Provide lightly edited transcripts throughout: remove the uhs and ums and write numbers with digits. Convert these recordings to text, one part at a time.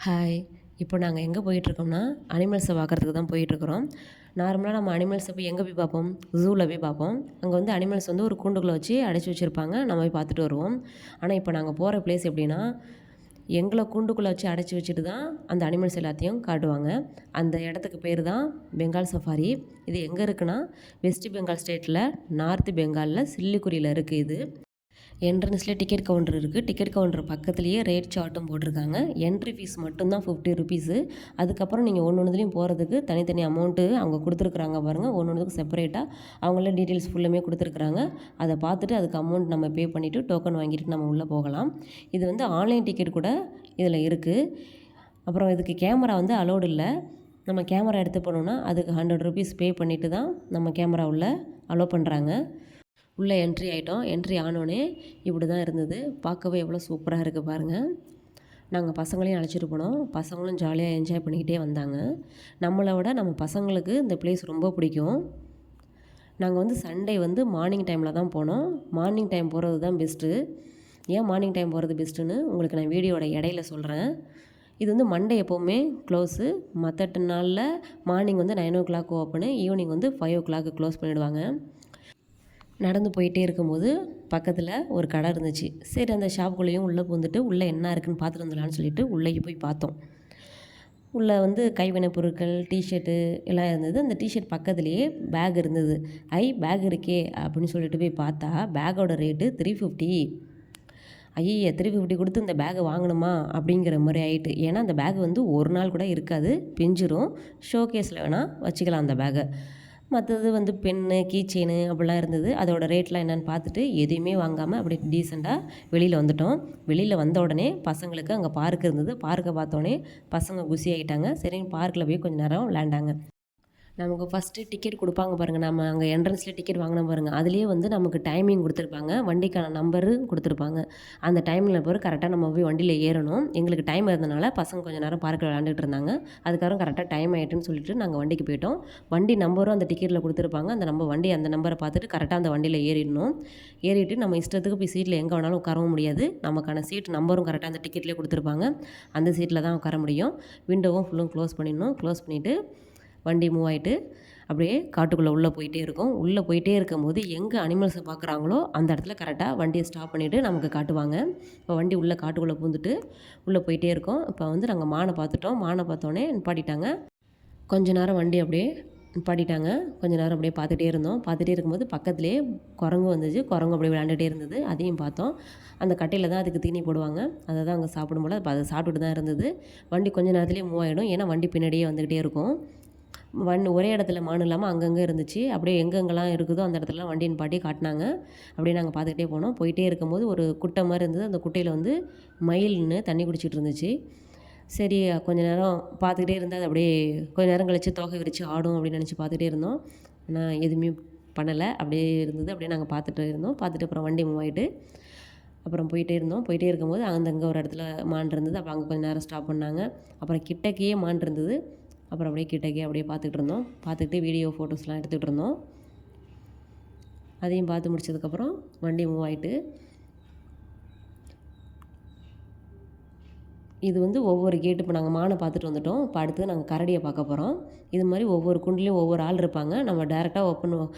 Hi. இப்போ நாங்க எங்க போயிட்டுருக்கோம்னா, அனிமல்ஸ பார்க்கறதுக்கு தான் போயிட்டுருக்குறோம். நார்மலா நம்ம அனிமல்ஸ போய் எங்க போய் பார்ப்போம்? ஜூல போய் பார்ப்போம். அங்க வந்து அனிமல்ஸ் வந்து ஒரு கூண்டுக்குள்ள வச்சு அடைச்சு வச்சிருப்பாங்க. நம்ம போய் பார்த்துட்டு வருவோம். ஆனா, இப்போ நாங்க போற பிளேஸ் எப்படின்னா, எங்கள கூண்டுக்குள்ள வச்சு அடைச்சு வச்சுட்டு தான் அந்த அனிமல்ஸ் எல்லாத்தையும் காட்டுவாங்க. அந்த இடத்துக்கு பேரு தான் பெங்கால் சஃபாரி. இது எங்க இருக்குன்னா, வெஸ்ட் பெங்கால் ஸ்டேட்ல நார்த் பெங்கால்ல சில்லிகுரியில இருக்கு இது. என்ட்ரன்ஸ்லேயே டிக்கெட் கவுண்டர் இருக்குது. டிக்கெட் கவுண்டர் பக்கத்துலேயே ரேட் சார்ட்டும் போட்டிருக்காங்க. என்ட்ரி ஃபீஸ் மட்டும்தான் ₹50. அதுக்கப்புறம் நீங்கள் ஒன்னொன்னுத்துலேயும் போகிறதுக்கு தனித்தனி அமௌண்ட்டு அவங்க கொடுத்துருக்குறாங்க பாருங்கள். ஒன்னொன்றுக்கும் செப்பரேட்டாக அவங்களே டீட்டெயில்ஸ் ஃபுல்லுமே கொடுத்துருக்குறாங்க. அதை பார்த்துட்டு அதுக்கு அமௌண்ட் நம்ம பே பண்ணிவிட்டு டோக்கன் வாங்கிட்டு நம்ம உள்ளே போகலாம். இது வந்து ஆன்லைன் டிக்கெட் கூட இதில் இருக்குது. அப்புறம் இதுக்கு கேமரா வந்து அலோடு இல்லை. நம்ம கேமரா எடுத்து போனோம்னா அதுக்கு ₹100 பே பண்ணிவிட்டு தான் நம்ம கேமரா உள்ள அலோ பண்ணுறாங்க. உள்ளே என்ட்ரி ஆகிட்டோம். என்ட்ரி ஆனோடனே இப்படி தான் இருந்தது. பார்க்கவே எவ்வளோ சூப்பராக இருக்குது பாருங்கள். நாங்கள் பசங்களையும் அழைச்சிட்டு போனோம். பசங்களும் ஜாலியாக என்ஜாய் பண்ணிக்கிட்டே வந்தாங்க. நம்மளை விட நம்ம பசங்களுக்கு இந்த பிளேஸ் ரொம்ப பிடிக்கும். நாங்கள் வந்து சண்டே வந்து மார்னிங் டைமில் தான் போனோம். மார்னிங் டைம் போகிறது தான் பெஸ்ட்டு. ஏன் மார்னிங் டைம் போகிறது பெஸ்ட்டுன்னு உங்களுக்கு நான் வீடியோட இடையில சொல்கிறேன். இது வந்து மண்டே எப்போவுமே க்ளோஸு. மற்ற நாளில் மார்னிங் வந்து 9:00 ஓப்பனு, ஈவினிங் வந்து 5:00 க்ளோஸ் பண்ணிவிடுவாங்க. நடந்து போயிட்டே இருக்கும்போது பக்கத்தில் ஒரு கடை இருந்துச்சு. சரி, அந்த ஷாப்புக்குள்ளேயும் உள்ளே பூந்துட்டு உள்ளே என்ன இருக்குதுன்னு பார்த்துட்டு வந்துடலான்னு சொல்லிட்டு உள்ளே போய் பார்த்தோம். உள்ளே வந்து கைவினை பொருட்கள், டிஷர்ட்டு எல்லாம் இருந்தது. அந்த டிஷர்ட் பக்கத்துலேயே பேக் இருந்தது. பேக் இருக்கே அப்படின்னு சொல்லிட்டு போய் பார்த்தா பேக்கோட ரேட்டு 350. ஐய 350 கொடுத்து இந்த பேக்கை வாங்கணுமா அப்படிங்கிற மாதிரி ஆகிட்டு. ஏன்னா அந்த பேக் வந்து ஒரு நாள் கூட இருக்காது, பிஞ்சிரும். ஷோகேஸில் வேணால் வச்சுக்கலாம் அந்த பேக்கை. மற்றது வந்து பென்னு, கீ செயினு அப்படிலாம் இருந்தது. அதோட ரேட்லாம் என்னென்னு பார்த்துட்டு எதையுமே வாங்காமல் அப்படியே டீசெண்டாக வெளியில் வந்துட்டோம். வெளியில் வந்த உடனே பசங்களுக்கு அங்கே பார்க் இருந்தது. பார்க்கை பார்த்தோன்னே பசங்க குஷி ஆகிட்டாங்க. சரின்னு பார்க்கில் போய் கொஞ்சம் நேரம் விளையாண்டாங்க. நமக்கு ஃபஸ்ட்டு டிக்கெட் கொடுப்பாங்க பாருங்கள். நம்ம அங்கே என்ட்ரன்ஸில் டிக்கெட் வாங்கின பாருங்கள். அதுலேயே வந்து நமக்கு டைமிங் கொடுத்துருப்பாங்க. வண்டிக்கான நம்பரு கொடுத்துருப்பாங்க. அந்த டைமில் பிறகு கரெக்டாக நம்ம போய் வண்டியில் ஏறணும். எங்களுக்கு டைம் இருந்தனால பசங்க கொஞ்சம் நேரம் பார்க்கில் விளையாண்டுட்டு இருந்தாங்க. அதுக்கப்புறம் கரெக்டாக டைம் ஆகிட்டுன்னு சொல்லிட்டு நாங்கள் வண்டிக்கு போயிட்டோம். வண்டி நம்பரும் அந்த டிக்கெட்டில் கொடுத்துருப்பாங்க. அந்த நம்பரை பார்த்துட்டு கரெக்டாக அந்த வண்டியில் ஏறிடணும். ஏறிட்டு நம்ம இஷ்டத்துக்கு போய் சீட்டில் எங்கே வேணாலும் உட்காரவும் முடியாது. நமக்கான சீட் நம்பரும் கரெக்டாக அந்த டிக்கெட்லேயே கொடுத்துருப்பாங்க. அந்த சீட்டில் தான் உட்கார முடியும். விண்டோவும் ஃபுல்லும் க்ளோஸ் பண்ணிடணும். க்ளோஸ் பண்ணிவிட்டு வண்டி மூவ் ஆகிட்டு அப்படியே காட்டுக்குள்ளே உள்ளே போயிட்டே இருக்கும். உள்ளே போயிட்டே இருக்கும்போது எங்கே அனிமல்ஸை பார்க்குறாங்களோ அந்த இடத்துல கரெக்டாக வண்டியை ஸ்டாப் பண்ணிவிட்டு நமக்கு காட்டுவாங்க. இப்போ வண்டி உள்ளே காட்டுக்குள்ளே பூந்துட்டு உள்ளே போயிட்டே இருக்கோம். இப்போ வந்து நாங்கள் மானை பார்த்துட்டோம். மானை பார்த்தோன்னே நிப்பாட்டிட்டாங்க. கொஞ்ச நேரம் வண்டி அப்படியே நிப்பாட்டிட்டாங்க. கொஞ்ச நேரம் அப்படியே பார்த்துட்டே இருந்தோம். பார்த்துட்டே இருக்கும்போது பக்கத்துலேயே குரங்கு வந்துச்சு. குரங்கு அப்படியே விளையாண்டுட்டே இருந்தது. அதையும் பார்த்தோம். அந்த கட்டையில் தான் அதுக்கு தீனி போடுவாங்க. அதை தான் அங்கே சாப்பிடும் போல் அதை சாப்பிட்டுட்டு தான் இருந்தது. வண்டி கொஞ்ச நேரத்துலேயே மூவ் ஆகிடும். ஏன்னா வண்டி பின்னாடியே வந்துக்கிட்டே இருக்கும். ஒரே இடத்துல மான் இல்லாமல் அங்கங்கே இருந்துச்சு. அப்படியே எங்கெங்கெல்லாம் இருக்குதோ அந்த இடத்துலலாம் வண்டி நிப்பாட்டி காட்டினாங்க. அப்படியே நாங்கள் பார்த்துக்கிட்டே போனோம். போயிட்டே இருக்கும்போது ஒரு குட்டை மாதிரி இருந்தது. அந்த குட்டையில் வந்து மயில் நின்று தண்ணி குடிச்சிட்டு இருந்துச்சு. சரி, கொஞ்ச நேரம் பார்த்துக்கிட்டே இருந்தால் அது அப்படியே கொஞ்ச நேரம் கழித்து தோகை விரித்து ஆடும் அப்படின்னு நினச்சி பார்த்துக்கிட்டே இருந்தோம். ஆனால் எதுவுமே பண்ணலை. அப்படியே இருந்தது. அப்படியே நாங்கள் பார்த்துட்டு இருந்தோம். பார்த்துட்டு அப்புறம் வண்டி மூவ் ஆகிட்டு அப்புறம் போயிட்டே இருந்தோம். போயிட்டே இருக்கும்போது அங்கே ஒரு இடத்துல மான் இருந்தது. அப்புறம் அங்கே கொஞ்சம் நேரம் ஸ்டாப் பண்ணாங்க. அப்புறம் கிட்டக்கையே மான் இருந்தது. அப்புறம் அப்படியே கிட்டக்கே அப்படியே பார்த்துக்கிட்டு இருந்தோம். பார்த்துக்கிட்டு வீடியோ ஃபோட்டோஸ்லாம் எடுத்துகிட்டு இருந்தோம். அதையும் பார்த்து முடிச்சதுக்கப்புறம் வண்டி மூவ் ஆகிட்டு இது வந்து ஒவ்வொரு கேட்டு இப்போ நாங்கள் மானை பார்த்துட்டு வந்துட்டோம். இப்போ அடுத்து நாங்கள் கரடியை பார்க்க போகிறோம். இது மாதிரி ஒவ்வொரு குண்டுலேயும் ஒவ்வொரு ஆள் இருப்பாங்க. நம்ம டேரெக்டாக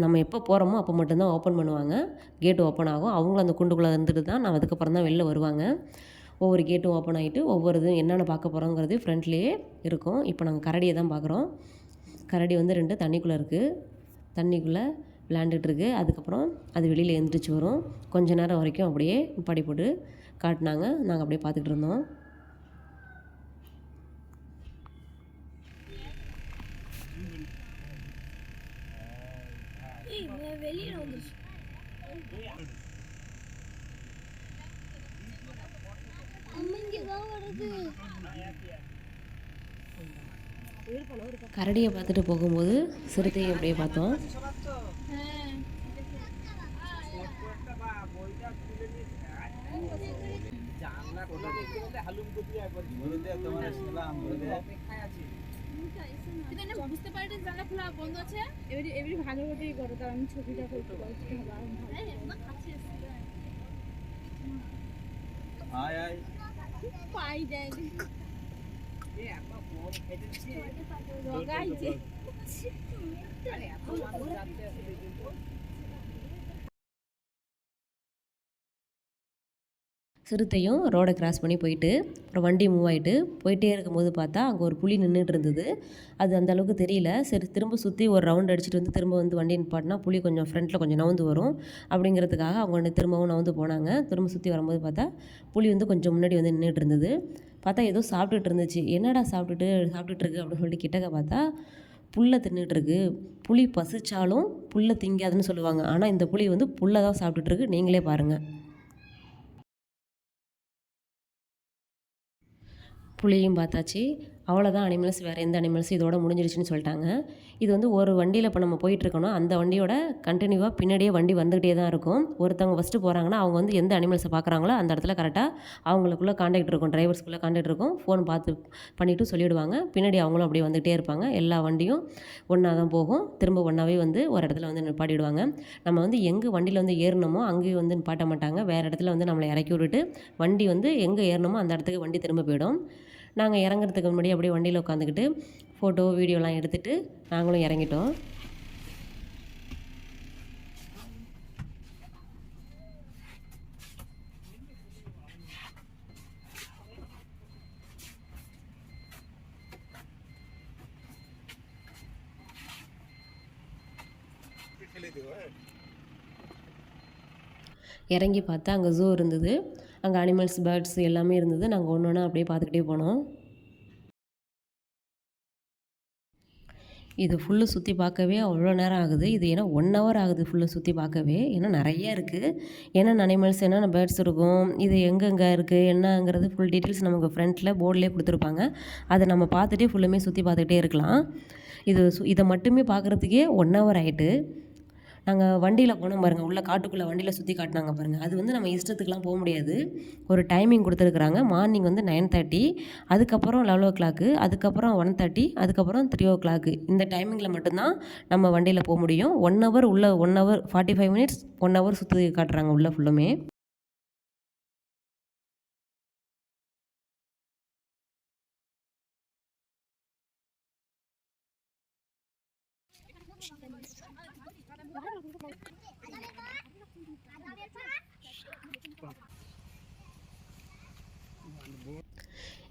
நம்ம எப்போ போகிறோமோ அப்போ மட்டும்தான் ஓப்பன் பண்ணுவாங்க. கேட்டு ஓப்பன் ஆகும். அவங்களும் அந்த குண்டுக்குள்ளே இருந்துட்டு தான் நான் அதுக்கப்புறம் தான் வெளில வருவாங்க. ஒவ்வொரு கேட்டும் ஓப்பன் ஆகிட்டு ஒவ்வொரு இதுவும் என்னென்ன பார்க்க போகிறோங்கிறது ஃப்ரண்ட்லேயே இருக்கும். இப்போ நாங்கள் கரடியை தான் பார்க்குறோம். கரடி வந்து 2 தண்ணிக்குள்ளே இருக்குது. தண்ணிக்குள்ளே விளையாண்டுட்டுருக்கு. அதுக்கப்புறம் அது வெளியில் எழுந்திரிச்சு வரும். கொஞ்ச நேரம் வரைக்கும் அப்படியே படி போட்டு காட்டினாங்க. நாங்கள் அப்படியே பார்த்துக்கிட்டு இருந்தோம். கரடியை பார்த்துட்டு போகும்போது சிறுத்தையை அப்படியே பார்த்தோம். বুঝতে পারি জানলা খোলা বন্ধ আছে এবারে ভালো করেই করো তার আমি ছবিটা করতে পারছি আয় আয় পাই যায় बघायचे சிறுத்தையும் ரோடை கிராஸ் பண்ணி போயிட்டு அப்புறம் வண்டி மூவ் ஆகிட்டு போயிட்டே இருக்கும்போது பார்த்தா அங்கே ஒரு புலி நின்றுட்டு இருந்தது. அது அந்த அளவுக்கு தெரியல. சரி திரும்ப சுற்றி ஒரு ரவுண்ட் அடிச்சுட்டு வந்து திரும்ப வந்து வண்டி நிப்பாட்டினா புலி கொஞ்சம் ஃப்ரண்ட்டில் கொஞ்சம் நவுந்து வரும் அப்படிங்கிறதுக்காக அவங்க ஒன்று திரும்பவும் நவுந்து போனாங்க. திரும்ப சுற்றி வரும்போது பார்த்தா புலி வந்து கொஞ்சம் முன்னாடி வந்து நின்றுட்டு இருந்தது. பார்த்தா ஏதோ சாப்பிட்டுட்டு இருந்துச்சு. என்னடா சாப்பிட்டுட்டு இருக்கு அப்படின்னு சொல்லிட்டு கிட்டக்க பார்த்தா புல்லை தின்னுட்டுருக்கு. புலி பசிச்சாலும் புல்லை திங்காதுன்னு சொல்லுவாங்க. ஆனால் இந்த புலி வந்து புல்லை தான் சாப்பிட்டுட்ருக்கு. நீங்களே பாருங்கள். புலியும் பார்த்தாச்சு. அவ்வளோதான் அனிமல்ஸ், வேறு எந்த அனிமல்ஸும் இதோட முடிஞ்சிடுச்சுன்னு சொல்லிட்டாங்க. இது வந்து ஒரு வண்டியில் இப்போ நம்ம போயிட்டுருக்கோன்னா அந்த வண்டியோட கண்டினியூவாக பின்னாடியே வண்டி வந்துக்கிட்டே தான் இருக்கும். ஒருத்தவங்க ஃபஸ்ட்டு போகிறாங்கன்னா அவங்க வந்து எந்த அனிமல்ஸை பார்க்குறாங்களோ அந்த இடத்துல கரெக்டாக அவங்களுக்குள்ளே கான்டாக்ட் இருக்கும், டிரைவர்ஸ்குள்ளே கான்டாக்ட் இருக்கும். ஃபோன் பார்த்து பண்ணிவிட்டு சொல்லிவிடுவாங்க. பின்னாடி அவங்களும் அப்படியே வந்துகிட்டே இருப்பாங்க. எல்லா வண்டியும் ஒன்றா தான் போகும். திரும்ப ஒன்றாவே வந்து ஒரு இடத்துல வந்து நிப்பாட்டிடுவாங்க. நம்ம வந்து எங்கே வண்டியில் வந்து ஏறணுமோ அங்கேயும் வந்து நிப்பாட்ட மாட்டாங்க. வேறு இடத்துல வந்து நம்மளை இறக்கி விட்டுட்டு வண்டி வந்து எங்கே ஏறணுமோ அந்த இடத்துக்கு வண்டி திரும்ப போயிடும். நாங்கள் இறங்குறதுக்கு முன்னாடி அப்படியே வண்டியில் உட்காந்துக்கிட்டு ஃபோட்டோ வீடியோலாம் எடுத்துகிட்டு நாங்களும் இறங்கிட்டோம். இறங்கி பார்த்தா அங்கே ஜூ இருந்தது. அங்கே அனிமல்ஸ், பேர்ட்ஸ் எல்லாமே இருந்தது. நாங்கள் ஒன்று ஒன்றா அப்படியே பார்த்துக்கிட்டே போனோம். இது ஃபுல்லு சுற்றி பார்க்கவே அவ்வளோ நேரம் ஆகுது. இது ஏன்னா 1 ஹவர் ஆகுது ஃபுல்லு சுற்றி பார்க்கவே. ஏன்னா நிறைய இருக்குது. என்னென்ன அனிமல்ஸ், என்னென்ன பேர்ட்ஸ் இருக்கும், இது எங்கெங்கே இருக்குது, என்னங்கிறது ஃபுல் டீட்டெயில்ஸ் நமக்கு ஃப்ரண்ட்டில் போர்ட்லேயே கொடுத்துருப்பாங்க. அதை நம்ம பார்த்துட்டே ஃபுல்லுமே சுற்றி பார்த்துக்கிட்டே இருக்கலாம். இதை மட்டுமே பார்க்குறதுக்கே 1 ஹவர் ஆகிட்டு. நாங்கள் வண்டியில் போனோம் பாருங்கள், உள்ள காட்டுக்குள்ளே வண்டியில் சுற்றி காட்டினாங்க பாருங்கள். அது வந்து நம்ம இஷ்டத்துக்குலாம் போக முடியாது. ஒரு டைமிங் கொடுத்துருக்குறாங்க. மார்னிங் வந்து 9:30, அதுக்கப்புறம் 11 o'clock, அதுக்கப்புறம் 1:30, அதுக்கப்புறம் 3 o'clock. இந்த டைமிங்கில் மட்டும்தான் நம்ம வண்டியில் போக முடியும். 1 hour உள்ள 1 hour 45 minutes 1 hour சுற்றி காட்டுறாங்க உள்ள ஃபுல்லுமே.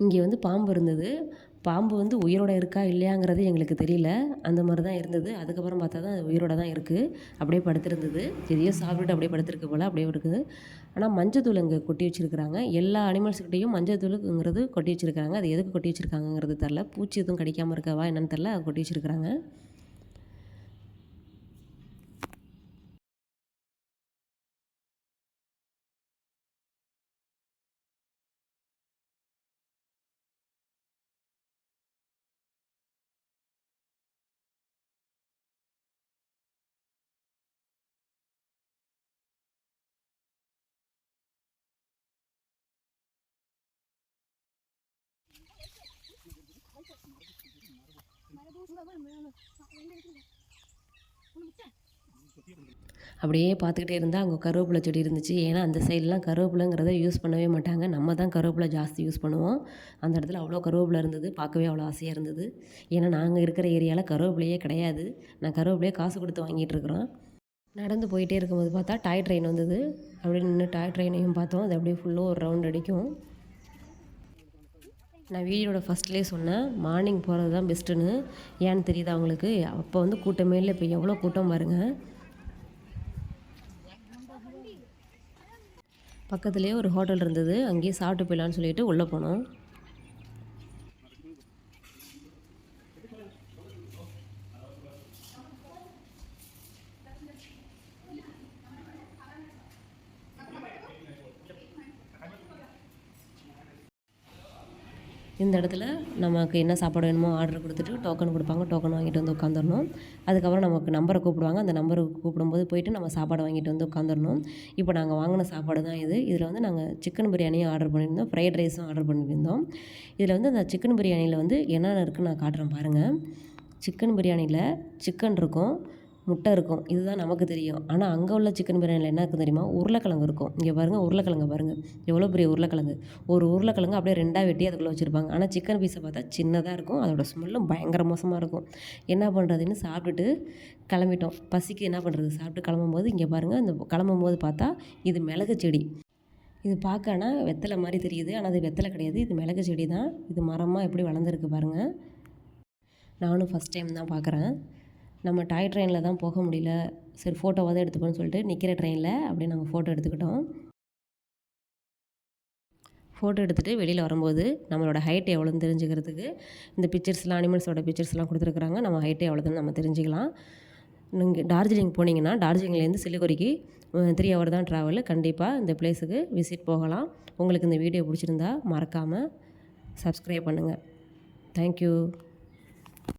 இங்கே வந்து பாம்பு இருந்தது. பாம்பு வந்து உயிரோடு இருக்கா இல்லையாங்கிறது எங்களுக்கு தெரியல. அந்த மாதிரி தான் இருந்தது. அதுக்கப்புறம் பார்த்தா தான் அது உயிரோடு தான் இருக்குது. அப்படியே படுத்திருந்தது. எதையோ சாப்பிட்டுட்டு அப்படியே படுத்திருக்கு போல், அப்படியே இருக்குது. ஆனால் மஞ்சத்தூள் இங்கே கொட்டி வச்சுருக்குறாங்க. எல்லா அனிமல்ஸ்கிட்டையும் மஞ்சத்தூளுங்கிறது கொட்டி வச்சுருக்காங்க. அது எதுக்கு கொட்டி வச்சுருக்காங்கங்கிறது தெரில. பூச்சி எதுவும் கடிக்காமல் இருக்கவா என்னன்னு தெரில, அது கொட்டி வச்சுருக்குறாங்க. அப்படியே பார்த்துக்கிட்டே இருந்தால் அங்கே கருவேப்பிலை செடி இருந்துச்சு. ஏன்னா அந்த சைட்லாம் கருவேப்பிலைங்கிறத யூஸ் பண்ணவே மாட்டாங்க. நம்ம தான் கருவேப்பிலை ஜாஸ்தி யூஸ் பண்ணுவோம். அந்த இடத்துல அவ்வளோ கருவேப்பிலை இருந்தது. பார்க்கவே அவ்வளோ ஆசையாக இருந்தது. ஏன்னா நாங்கள் இருக்கிற ஏரியாவில் கருவேப்பிலையே கிடையாது. நான் கருவேப்பிலையே காசு கொடுத்து வாங்கிட்டு இருக்கிறோம். நடந்து போயிட்டே இருக்கும்போது பார்த்தா டாய் ட்ரெயின் வந்தது. அப்படியே நின்று டாய் ட்ரெயினையும் பார்த்தோம். அது அப்படியே ஃபுல்லாக ஒரு ரவுண்ட் அடிக்கும். நான் வீடியோட ஃபஸ்ட்லேயே சொன்னேன், மார்னிங் போகிறது தான் பெஸ்ட்டுன்னு. ஏன்னு தெரியுதா அவங்களுக்கு? அப்போ வந்து கூட்டமே இல்லை. இப்போ எவ்வளோ கூட்டம் பாருங்கள். பக்கத்துலேயே ஒரு ஹோட்டல் இருந்தது. அங்கேயே சாப்பிட்டு போயிடலான்னு சொல்லிட்டு உள்ளே போனோம். இந்த இடத்துல நமக்கு என்ன சாப்பாடு வேணுமோ ஆர்டர் கொடுத்துட்டு டோக்கன் கொடுப்பாங்க. டோக்கன் வாங்கிட்டு வந்து உட்காந்துரணும். அதுக்கப்புறம் நமக்கு நம்பரை கூப்பிடுவாங்க. அந்த நம்பருக்கு கூப்பிடும்போது போயிட்டு நம்ம சாப்பாடு வாங்கிட்டு வந்து உட்காந்துரணும். இப்போ நாங்கள் வாங்கின சாப்பாடு தான் இது. இதில் வந்து நாங்கள் சிக்கன் பிரியாணியும் ஆர்டர் பண்ணியிருந்தோம், ஃப்ரைட் ரைஸும் ஆர்டர் பண்ணியிருந்தோம். இதில் வந்து அந்த சிக்கன் பிரியாணியில் வந்து என்னென்ன இருக்குதுன்னு நான் காட்டுறேன் பாருங்கள். சிக்கன் பிரியாணியில் சிக்கன் இருக்கும், முட்டை இருக்கும். இதுதான் நமக்கு தெரியும். ஆனா அங்க உள்ள சிக்கன் பிரியாணில என்ன இருக்கும் தெரியுமா? உருளைக்கிழங்கு இருக்கும். இங்க பாருங்க உருளைக்கிழங்க பாருங்க. எவ்வளோ பெரிய உருளைக்கிழங்கு. ஒரு உருளைக்கிழங்கு அப்படியே 2ஆ வெட்டி அதுக்குள்ள வச்சிருப்பாங்க. ஆனா சிக்கன் பீஸ பார்த்தா சின்னதா இருக்கும். அதோட ஸ்மெல்லும் பயங்கர மோசமா இருக்கும். என்ன பண்ணுறதுன்னு சாப்பிட்டுட்டு கிளம்பிட்டோம். பசிக்கு என்ன பண்ணுறது? சாப்பிட்டு கிளம்பும்போது இங்க பாருங்க, இந்த கிளம்பும்போது பார்த்தா இது மிளகு செடி. இது பார்க்க ஆனா வெத்தலை மாரி தெரியுது. ஆனா அது வெத்தலை கிடையாது. இது மிளகு செடி தான். இது மரமா எப்படி வளர்ந்துருக்கு பாருங்க. நானும் ஃபர்ஸ்ட் டைம் தான் பார்க்குறேன். நம்ம டாய் ட்ரெயின்ல தான் போக முடியல. சரி ஃபோட்டோவாவது எடுத்துப்போம்னு சொல்லிட்டு நிற்கிற ட்ரெயினில் அப்படியே நாங்கள் ஃபோட்டோ எடுத்துக்கிட்டோம். ஃபோட்டோ எடுத்துகிட்டு வெளியில் வரும்போது நம்மளோட ஹைட் எவ்வளோன்னு தெரிஞ்சுக்கிறதுக்கு இந்த பிக்சர்ஸ்லாம் அனிமல்ஸோட பிக்சர்ஸ்லாம் கொடுத்துருக்குறாங்க. நம்ம ஹைட்டு எவ்வளோதுன்னு நம்ம தெரிஞ்சுக்கலாம். நீங்கள் டார்ஜிலிங் போனீங்கன்னா டார்ஜிலிங்லேருந்து சிலிகுரிக்கு 3 ஹவர் தான் ட்ராவலு. கண்டிப்பாக இந்த பிளேஸுக்கு விசிட் போகலாம். உங்களுக்கு இந்த வீடியோ பிடிச்சிருந்தா மறக்காமல் சப்ஸ்கிரைப் பண்ணுங்கள். தேங்க்யூ.